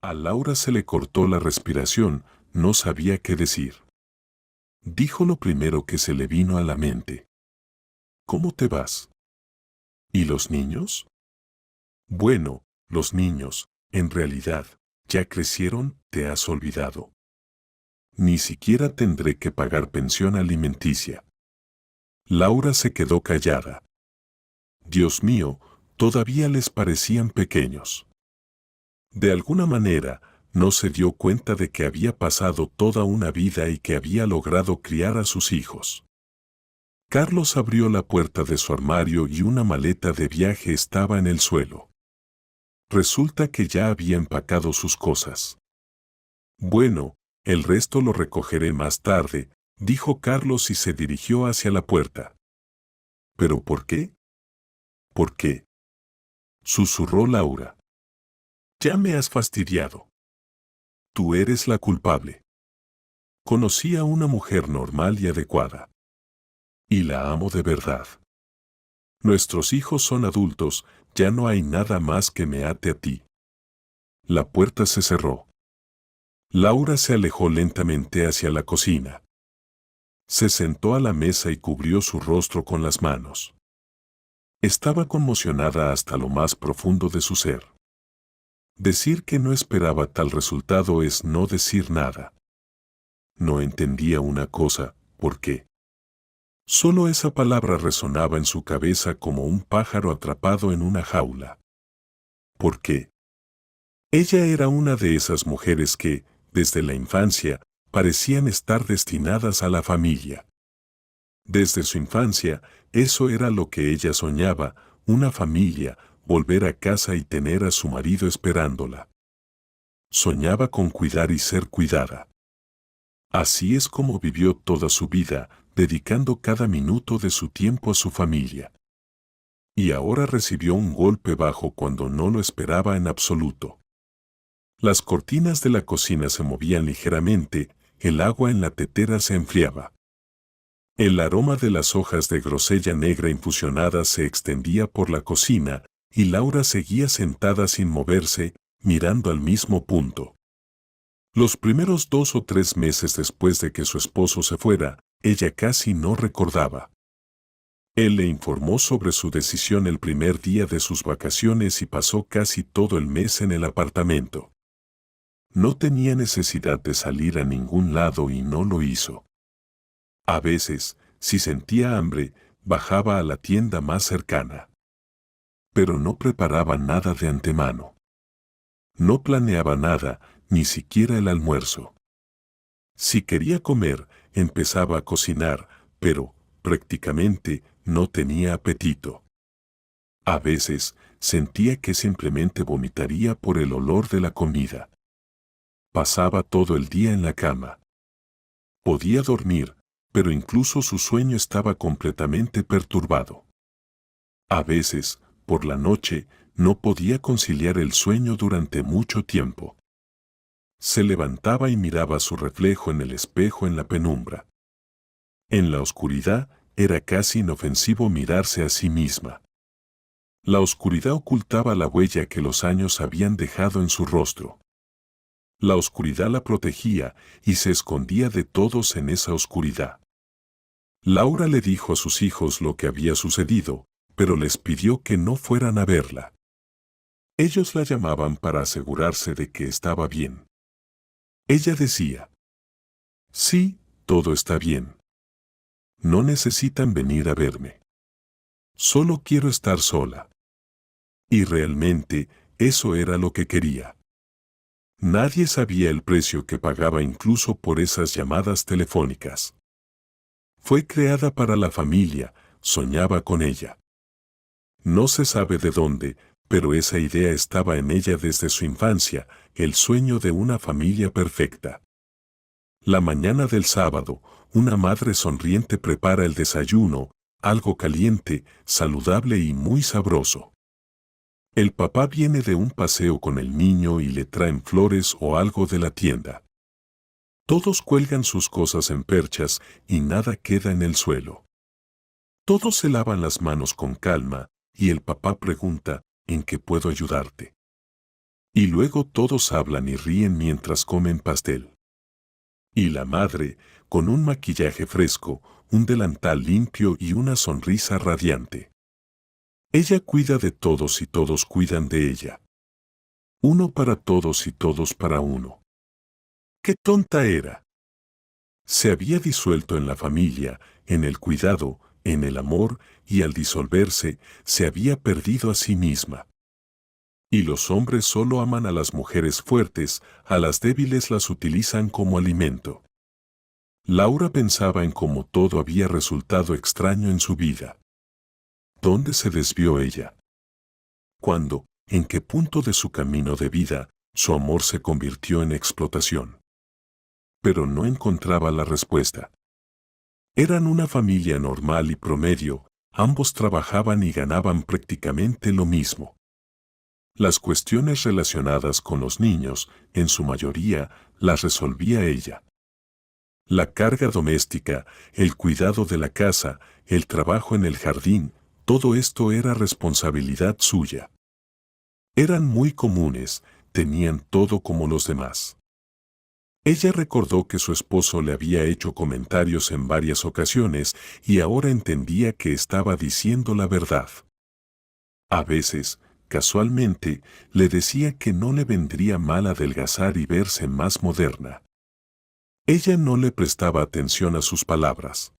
A Laura se le cortó la respiración, no sabía qué decir. Dijo lo primero que se le vino a la mente. ¿Cómo te vas? ¿Y los niños? Bueno, los niños, en realidad, ya crecieron, te has olvidado. Ni siquiera tendré que pagar pensión alimenticia. Laura se quedó callada. Dios mío, todavía les parecían pequeños. De alguna manera, no se dio cuenta de que había pasado toda una vida y que había logrado criar a sus hijos. Carlos abrió la puerta de su armario y una maleta de viaje estaba en el suelo. Resulta que ya había empacado sus cosas. Bueno, el resto lo recogeré más tarde, dijo Carlos y se dirigió hacia la puerta. ¿Pero por qué? ¿Por qué? Susurró Laura. Ya me has fastidiado. Tú eres la culpable. Conocí a una mujer normal y adecuada. Y la amo de verdad. Nuestros hijos son adultos, ya no hay nada más que me ate a ti. La puerta se cerró. Laura se alejó lentamente hacia la cocina. Se sentó a la mesa y cubrió su rostro con las manos. Estaba conmocionada hasta lo más profundo de su ser. Decir que no esperaba tal resultado es no decir nada. No entendía una cosa, ¿por qué? Solo esa palabra resonaba en su cabeza como un pájaro atrapado en una jaula. ¿Por qué? Ella era una de esas mujeres que, desde la infancia, parecían estar destinadas a la familia. Desde su infancia, eso era lo que ella soñaba, una familia, volver a casa y tener a su marido esperándola. Soñaba con cuidar y ser cuidada. Así es como vivió toda su vida, dedicando cada minuto de su tiempo a su familia. Y ahora recibió un golpe bajo cuando no lo esperaba en absoluto. Las cortinas de la cocina se movían ligeramente, el agua en la tetera se enfriaba. El aroma de las hojas de grosella negra infusionada se extendía por la cocina, y Laura seguía sentada sin moverse, mirando al mismo punto. Los primeros 2 o 3 meses después de que su esposo se fuera, ella casi no recordaba. Él le informó sobre su decisión el primer día de sus vacaciones y pasó casi todo el mes en el apartamento. No tenía necesidad de salir a ningún lado y no lo hizo. A veces, si sentía hambre, bajaba a la tienda más cercana. Pero no preparaba nada de antemano. No planeaba nada, ni siquiera el almuerzo. Si quería comer, empezaba a cocinar, pero, prácticamente, no tenía apetito. A veces, sentía que simplemente vomitaría por el olor de la comida. Pasaba todo el día en la cama. Podía dormir, pero incluso su sueño estaba completamente perturbado. A veces, por la noche, no podía conciliar el sueño durante mucho tiempo. Se levantaba y miraba su reflejo en el espejo en la penumbra. En la oscuridad, era casi inofensivo mirarse a sí misma. La oscuridad ocultaba la huella que los años habían dejado en su rostro. La oscuridad la protegía y se escondía de todos en esa oscuridad. Laura le dijo a sus hijos lo que había sucedido, pero les pidió que no fueran a verla. Ellos la llamaban para asegurarse de que estaba bien. Ella decía: sí, todo está bien. No necesitan venir a verme. Solo quiero estar sola. Y realmente, eso era lo que quería. Nadie sabía el precio que pagaba incluso por esas llamadas telefónicas. Fue creada para la familia, soñaba con ella. No se sabe de dónde, pero esa idea estaba en ella desde su infancia, el sueño de una familia perfecta. La mañana del sábado, una madre sonriente prepara el desayuno, algo caliente, saludable y muy sabroso. El papá viene de un paseo con el niño y le traen flores o algo de la tienda. Todos cuelgan sus cosas en perchas y nada queda en el suelo. Todos se lavan las manos con calma y el papá pregunta: ¿en qué puedo ayudarte? Y luego todos hablan y ríen mientras comen pastel. Y la madre, con un maquillaje fresco, un delantal limpio y una sonrisa radiante. Ella cuida de todos y todos cuidan de ella. Uno para todos y todos para uno. ¡Qué tonta era! Se había disuelto en la familia, en el cuidado, en el amor, y al disolverse, se había perdido a sí misma. Y los hombres solo aman a las mujeres fuertes, a las débiles las utilizan como alimento. Laura pensaba en cómo todo había resultado extraño en su vida. ¿Dónde se desvió ella? ¿Cuándo, en qué punto de su camino de vida, su amor se convirtió en explotación? Pero no encontraba la respuesta. Eran una familia normal y promedio, ambos trabajaban y ganaban prácticamente lo mismo. Las cuestiones relacionadas con los niños, en su mayoría, las resolvía ella. La carga doméstica, el cuidado de la casa, el trabajo en el jardín, todo esto era responsabilidad suya. Eran muy comunes, tenían todo como los demás. Ella recordó que su esposo le había hecho comentarios en varias ocasiones y ahora entendía que estaba diciendo la verdad. A veces, casualmente, le decía que no le vendría mal adelgazar y verse más moderna. Ella no le prestaba atención a sus palabras.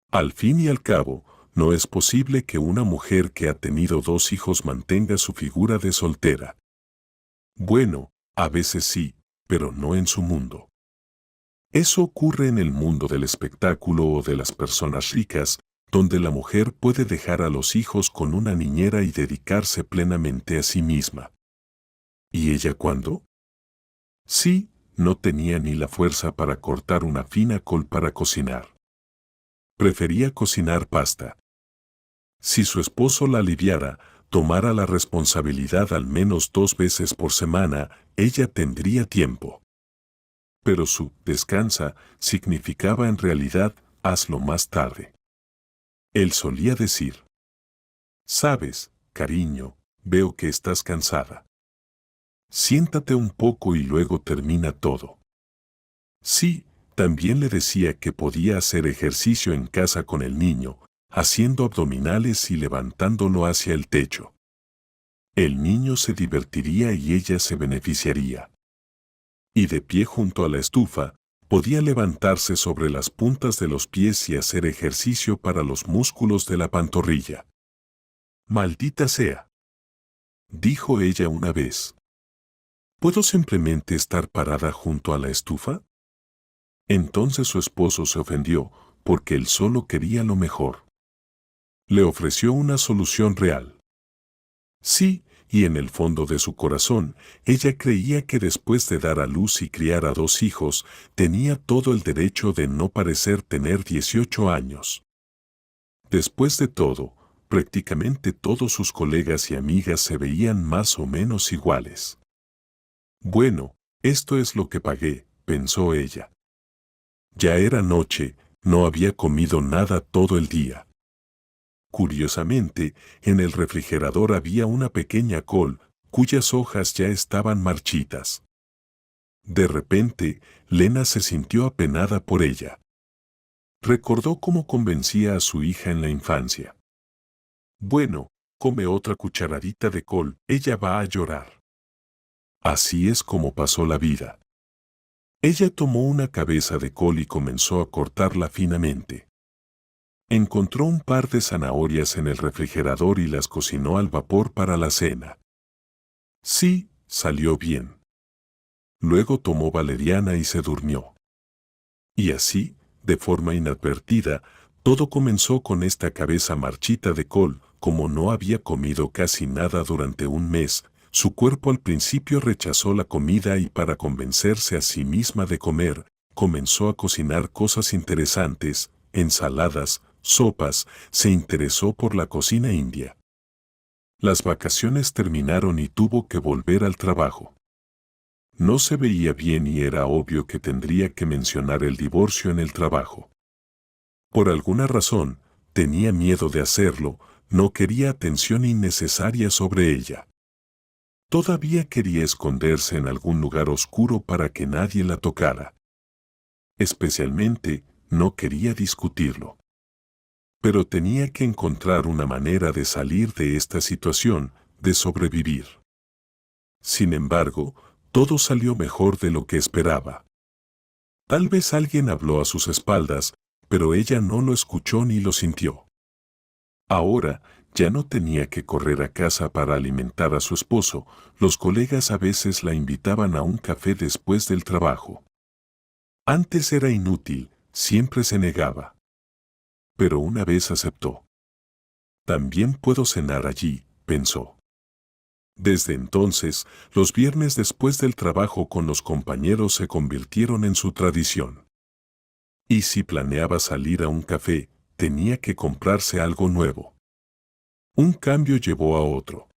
Al fin y al cabo, no es posible que una mujer que ha tenido 2 hijos mantenga su figura de soltera. Bueno, a veces sí, pero no en su mundo. Eso ocurre en el mundo del espectáculo o de las personas ricas, donde la mujer puede dejar a los hijos con una niñera y dedicarse plenamente a sí misma. ¿Y ella cuándo? Sí, no tenía ni la fuerza para cortar una fina col para cocinar. Prefería cocinar pasta. Si su esposo la aliviara, tomara la responsabilidad al menos 2 veces por semana, ella tendría tiempo. Pero su descansa significaba en realidad hazlo más tarde. Él solía decir: sabes, cariño, veo que estás cansada. Siéntate un poco y luego termina todo. Sí, también le decía que podía hacer ejercicio en casa con el niño, haciendo abdominales y levantándolo hacia el techo. El niño se divertiría y ella se beneficiaría. Y de pie junto a la estufa, podía levantarse sobre las puntas de los pies y hacer ejercicio para los músculos de la pantorrilla. Maldita sea, dijo ella una vez. ¿Puedo simplemente estar parada junto a la estufa? Entonces su esposo se ofendió, porque él solo quería lo mejor. Le ofreció una solución real. Sí, y en el fondo de su corazón, ella creía que después de dar a luz y criar a 2 hijos, tenía todo el derecho de no parecer tener 18 años. Después de todo, prácticamente todos sus colegas y amigas se veían más o menos iguales. Bueno, esto es lo que pagué, pensó ella. Ya era noche, no había comido nada todo el día. Curiosamente, en el refrigerador había una pequeña col, cuyas hojas ya estaban marchitas. De repente, Lena se sintió apenada por ella. Recordó cómo convencía a su hija en la infancia. Bueno, come otra cucharadita de col, ella va a llorar. Así es como pasó la vida. Ella tomó una cabeza de col y comenzó a cortarla finamente. Encontró un par de zanahorias en el refrigerador y las cocinó al vapor para la cena. Sí, salió bien. Luego tomó valeriana y se durmió. Y así, de forma inadvertida, todo comenzó con esta cabeza marchita de col. Como no había comido casi nada durante un mes, su cuerpo al principio rechazó la comida y para convencerse a sí misma de comer, comenzó a cocinar cosas interesantes, ensaladas, sopas, se interesó por la cocina india. Las vacaciones terminaron y tuvo que volver al trabajo. No se veía bien y era obvio que tendría que mencionar el divorcio en el trabajo. Por alguna razón, tenía miedo de hacerlo, no quería atención innecesaria sobre ella. Todavía quería esconderse en algún lugar oscuro para que nadie la tocara. Especialmente, no quería discutirlo. Pero tenía que encontrar una manera de salir de esta situación, de sobrevivir. Sin embargo, todo salió mejor de lo que esperaba. Tal vez alguien habló a sus espaldas, pero ella no lo escuchó ni lo sintió. Ahora, ya no tenía que correr a casa para alimentar a su esposo, los colegas a veces la invitaban a un café después del trabajo. Antes era inútil, siempre se negaba. Pero una vez aceptó. También puedo cenar allí, pensó. Desde entonces, los viernes después del trabajo con los compañeros se convirtieron en su tradición. Y si planeaba salir a un café, tenía que comprarse algo nuevo. Un cambio llevó a otro.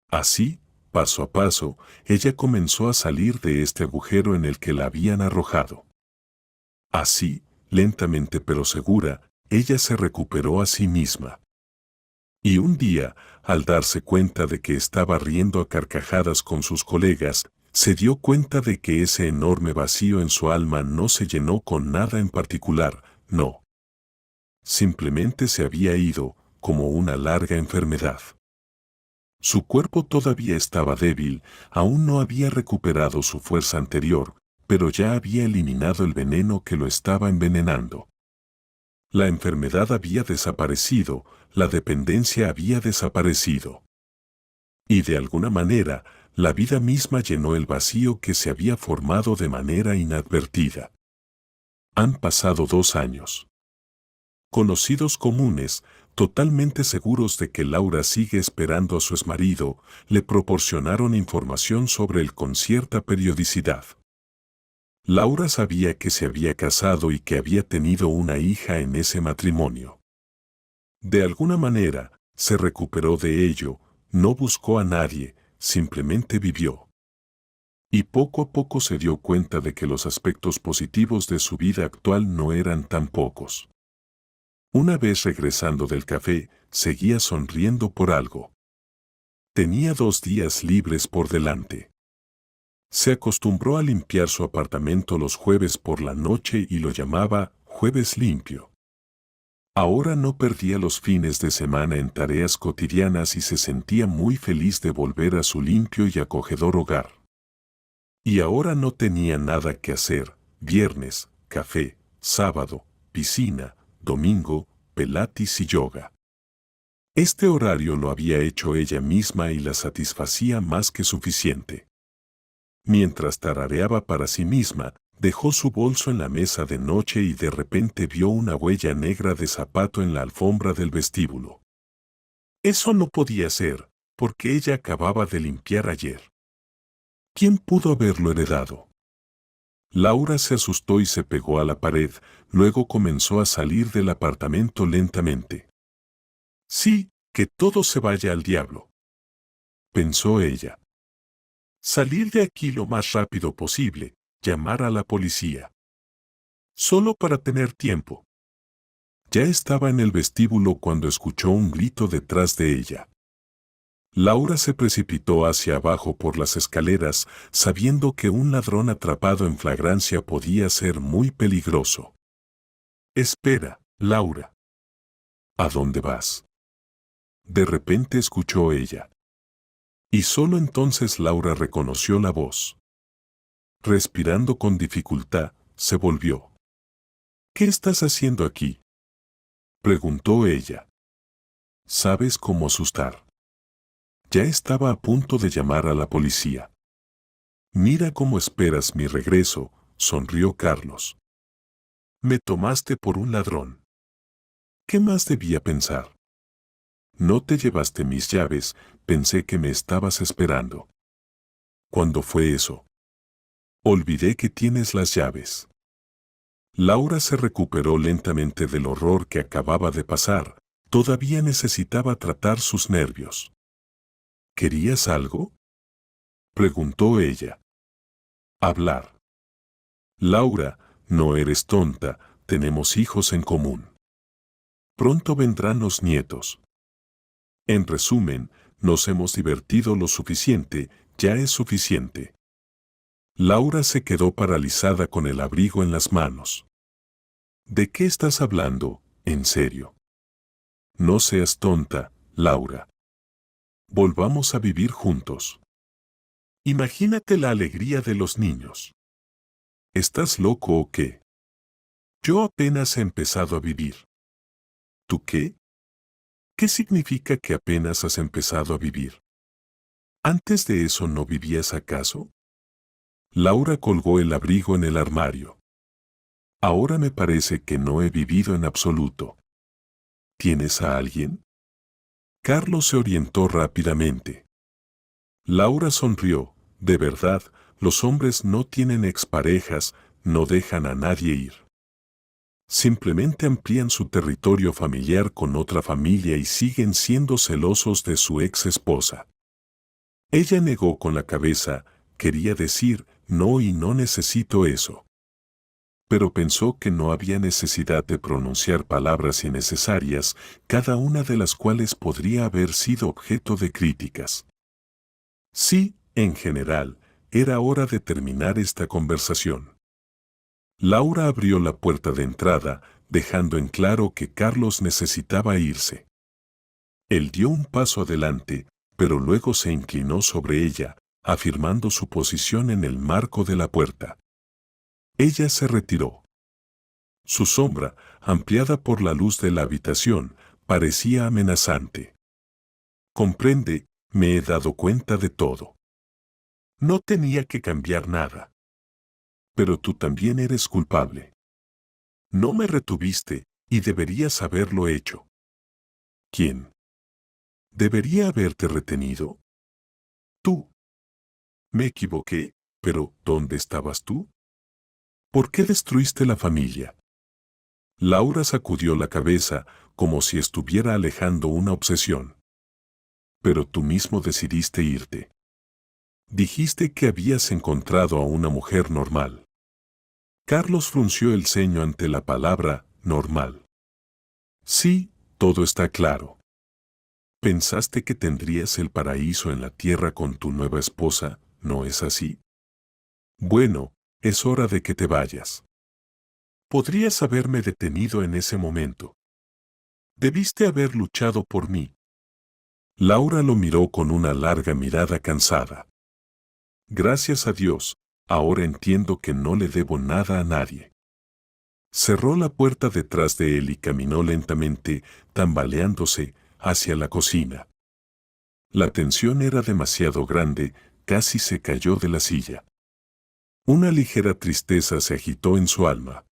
Así, paso a paso, ella comenzó a salir de este agujero en el que la habían arrojado. Así, lentamente pero segura, ella se recuperó a sí misma. Y un día, al darse cuenta de que estaba riendo a carcajadas con sus colegas, se dio cuenta de que ese enorme vacío en su alma no se llenó con nada en particular, no. Simplemente se había ido, como una larga enfermedad. Su cuerpo todavía estaba débil, aún no había recuperado su fuerza anterior, pero ya había eliminado el veneno que lo estaba envenenando. La enfermedad había desaparecido, la dependencia había desaparecido. Y de alguna manera, la vida misma llenó el vacío que se había formado de manera inadvertida. Han pasado 2 años. Conocidos comunes, totalmente seguros de que Laura sigue esperando a su exmarido, le proporcionaron información sobre él con cierta periodicidad. Laura sabía que se había casado y que había tenido una hija en ese matrimonio. De alguna manera, se recuperó de ello, no buscó a nadie, simplemente vivió. Y poco a poco se dio cuenta de que los aspectos positivos de su vida actual no eran tan pocos. Una vez regresando del café, seguía sonriendo por algo. Tenía 2 días libres por delante. Se acostumbró a limpiar su apartamento los jueves por la noche y lo llamaba jueves limpio. Ahora no perdía los fines de semana en tareas cotidianas y se sentía muy feliz de volver a su limpio y acogedor hogar. Y ahora no tenía nada que hacer: viernes, café; sábado, piscina; domingo, pilates y yoga. Este horario lo había hecho ella misma y la satisfacía más que suficiente. Mientras tarareaba para sí misma, dejó su bolso en la mesa de noche y de repente vio una huella negra de zapato en la alfombra del vestíbulo. Eso no podía ser, porque ella acababa de limpiar ayer. ¿Quién pudo haberlo heredado? Laura se asustó y se pegó a la pared, luego comenzó a salir del apartamento lentamente. Sí, que todo se vaya al diablo, pensó ella. Salir de aquí lo más rápido posible, llamar a la policía. Solo para tener tiempo. Ya estaba en el vestíbulo cuando escuchó un grito detrás de ella. Laura se precipitó hacia abajo por las escaleras, sabiendo que un ladrón atrapado en flagrancia podía ser muy peligroso. Espera, Laura. ¿A dónde vas? De repente escuchó ella. Y solo entonces Laura reconoció la voz. Respirando con dificultad, se volvió. ¿Qué estás haciendo aquí?, preguntó ella. ¿Sabes cómo asustar? Ya estaba a punto de llamar a la policía. Mira cómo esperas mi regreso, sonrió Carlos. Me tomaste por un ladrón. ¿Qué más debía pensar? No te llevaste mis llaves, pensé que me estabas esperando. ¿Cuándo fue eso? Olvidé que tienes las llaves. Laura se recuperó lentamente del horror que acababa de pasar. Todavía necesitaba tratar sus nervios. ¿Querías algo?, preguntó ella. Hablar. Laura, no eres tonta, tenemos hijos en común. Pronto vendrán los nietos. En resumen, Nos hemos divertido lo suficiente, ya es suficiente. Laura se quedó paralizada con el abrigo en las manos. ¿De qué estás hablando, en serio? No seas tonta, Laura. Volvamos a vivir juntos. Imagínate la alegría de los niños. ¿Estás loco o qué? Yo apenas he empezado a vivir. ¿Tú qué? ¿Qué significa que apenas has empezado a vivir? ¿Antes de eso no vivías acaso? Laura colgó el abrigo en el armario. Ahora me parece que no he vivido en absoluto. ¿Tienes a alguien? Carlos se orientó rápidamente. Laura sonrió. De verdad, los hombres no tienen exparejas, no dejan a nadie ir. Simplemente amplían su territorio familiar con otra familia y siguen siendo celosos de su ex esposa. Ella negó con la cabeza, quería decir, no y no necesito eso. Pero pensó que no había necesidad de pronunciar palabras innecesarias, cada una de las cuales podría haber sido objeto de críticas. Sí, en general, era hora de terminar esta conversación. Laura abrió la puerta de entrada, dejando en claro que Carlos necesitaba irse. Él dio un paso adelante, pero luego se inclinó sobre ella, afirmando su posición en el marco de la puerta. Ella se retiró. Su sombra, ampliada por la luz de la habitación, parecía amenazante. Comprende, me he dado cuenta de todo. No tenía que cambiar nada. Pero tú también eres culpable. No me retuviste, y deberías haberlo hecho. ¿Quién? ¿Debería haberte retenido? Tú. Me equivoqué, pero ¿dónde estabas tú? ¿Por qué destruiste la familia? Laura sacudió la cabeza, como si estuviera alejando una obsesión. Pero tú mismo decidiste irte. Dijiste que habías encontrado a una mujer normal. Carlos frunció el ceño ante la palabra normal. Sí, todo está claro. Pensaste que tendrías el paraíso en la tierra con tu nueva esposa, ¿no es así? Bueno, es hora de que te vayas. Podrías haberme detenido en ese momento. Debiste haber luchado por mí. Laura lo miró con una larga mirada cansada. Gracias a Dios, ahora entiendo que no le debo nada a nadie. Cerró la puerta detrás de él y caminó lentamente, tambaleándose, hacia la cocina. La tensión era demasiado grande, casi se cayó de la silla. Una ligera tristeza se agitó en su alma.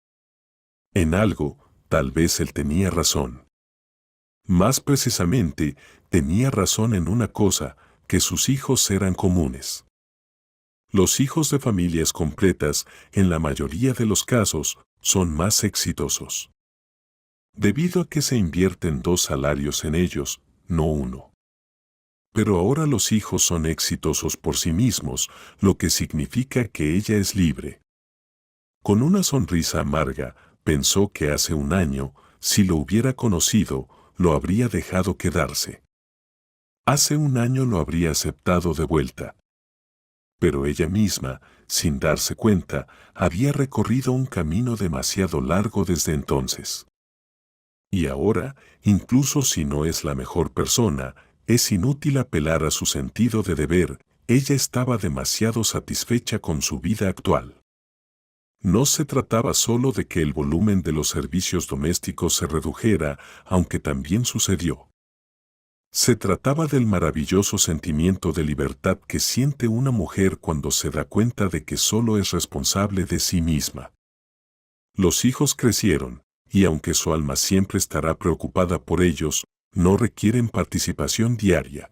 En algo, tal vez él tenía razón. Más precisamente, tenía razón en una cosa, que sus hijos eran comunes. Los hijos de familias completas, en la mayoría de los casos, son más exitosos. Debido a que se invierten 2 salarios en ellos, no uno. Pero ahora los hijos son exitosos por sí mismos, lo que significa que ella es libre. Con una sonrisa amarga, pensó que hace un año, si lo hubiera conocido, lo habría dejado quedarse. Hace un año lo habría aceptado de vuelta. Pero ella misma, sin darse cuenta, había recorrido un camino demasiado largo desde entonces. Y ahora, incluso si no es la mejor persona, es inútil apelar a su sentido de deber, ella estaba demasiado satisfecha con su vida actual. No se trataba solo de que el volumen de los servicios domésticos se redujera, aunque también sucedió. Se trataba del maravilloso sentimiento de libertad que siente una mujer cuando se da cuenta de que solo es responsable de sí misma. Los hijos crecieron, y aunque su alma siempre estará preocupada por ellos, no requieren participación diaria.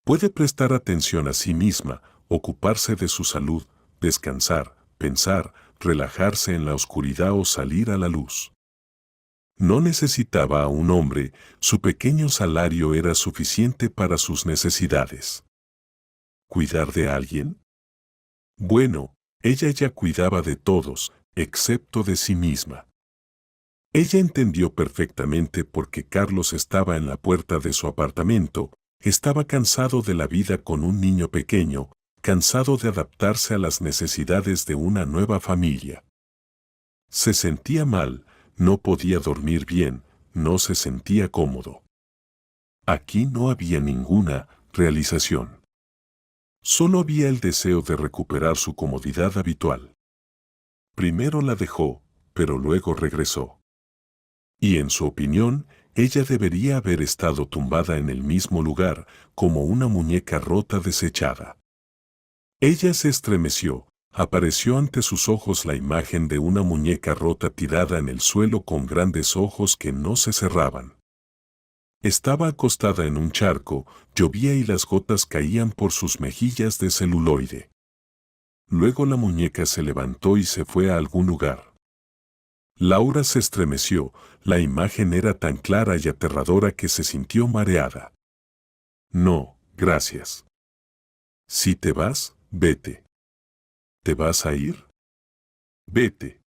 Puede prestar atención a sí misma, ocuparse de su salud, descansar, pensar, relajarse en la oscuridad o salir a la luz. No necesitaba a un hombre, su pequeño salario era suficiente para sus necesidades. ¿Cuidar de alguien? Bueno, ella ya cuidaba de todos, excepto de sí misma. Ella entendió perfectamente por qué Carlos estaba en la puerta de su apartamento, Estaba cansado de la vida con un niño pequeño, cansado de adaptarse a las necesidades de una nueva familia. Se sentía mal, no podía dormir bien, no se sentía cómodo. Aquí no había ninguna realización. Solo había el deseo de recuperar su comodidad habitual. Primero la dejó, pero luego regresó. Y en su opinión, ella debería haber estado tumbada en el mismo lugar, como una muñeca rota desechada. Ella se estremeció, apareció ante sus ojos la imagen de una muñeca rota tirada en el suelo con grandes ojos que no se cerraban. Estaba acostada en un charco, llovía y las gotas caían por sus mejillas de celuloide. Luego la muñeca se levantó y se fue a algún lugar. Laura se estremeció, la imagen era tan clara y aterradora que se sintió mareada. No, gracias. Si te vas, vete. ¿Te vas a ir? Vete.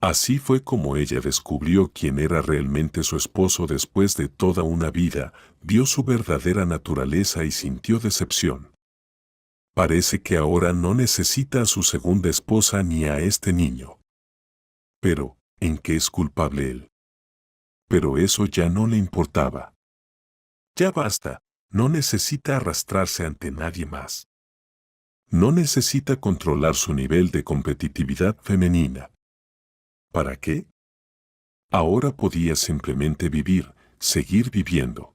Así fue como ella descubrió quién era realmente su esposo después de toda una vida, vio su verdadera naturaleza y sintió decepción. Parece que ahora no necesita a su segunda esposa ni a este niño. Pero, ¿en qué es culpable él? Pero eso ya no le importaba. Ya basta, no necesita arrastrarse ante nadie más. No necesita controlar su nivel de competitividad femenina. ¿Para qué? Ahora podía simplemente vivir, seguir viviendo.